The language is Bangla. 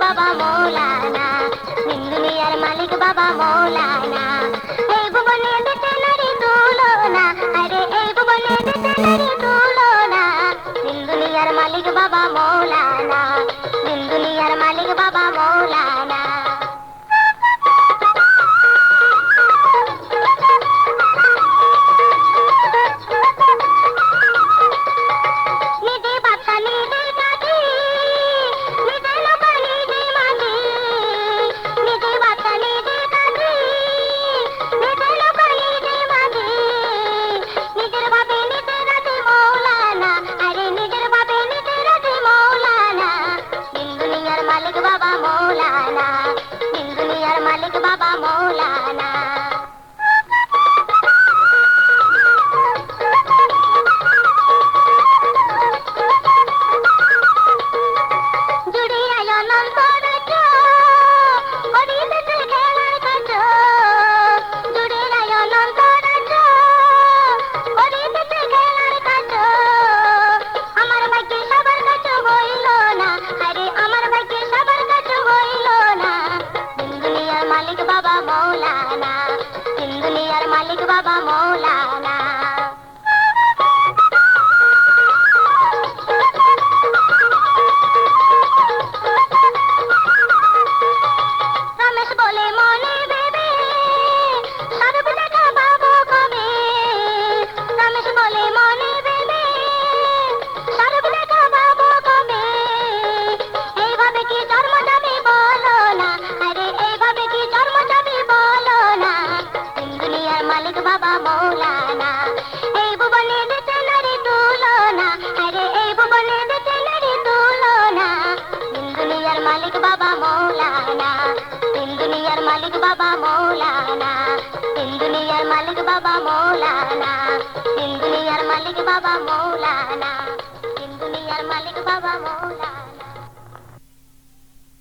বাবা মৌলানা, নিন্দুনিয়ার মালিক বাবা মৌলানা। এই ভুবনে দিতে নারী তুলনা, আরে এই ভুবনে দিতে নারী তুলনা। নিন্দুনিয়ার মালিক বাবা মৌলানা, নিন্দুনিয়ার মালিক বাবা মৌলানা। मालिक बाबा मौलाना, दिल दुनियार मालिक बाबा मौलाना। जुड़ी आयो नंदन जो ओरी दिल खेलार कचो, जुड़ी आयो नंदन जो ओरी दिल खेलार कचो। আমার ভাগ্যে সবার কাছে হইল না, আরে আমার ভাগ্যে সবার কাছে হইল না। দুনিয়ার মালিক বাবা মৌলানা, দুনিয়ার মালিক বাবা মৌলানা। রমেশ বলে মনে ভেবে সর্ব দেখা পাবো কবে, রমেশ বলে মনে ভেবে সর্ব দেখা পাবো কবে। এইভাবে কি জন্ম যাবে বলো না, আরে এইভাবে কি জন্ম যাবে বলো না। দুনিয়ার মালিক বাবা মৌলানা, এই ভুবনে দিতে নারী তুলনা, আরে এই ভুবনে দিতে নারী তুলনা। দুনিয়ার মালিক বাবা মৌলানা, দুনিয়ার মালিক বাবা মৌলানা, দুনিয়ার মালিক বাবা মৌলানা, দুনিয়ার মালিক বাবা মৌলানা, দুনিয়ার মালিক বাবা মৌলানা।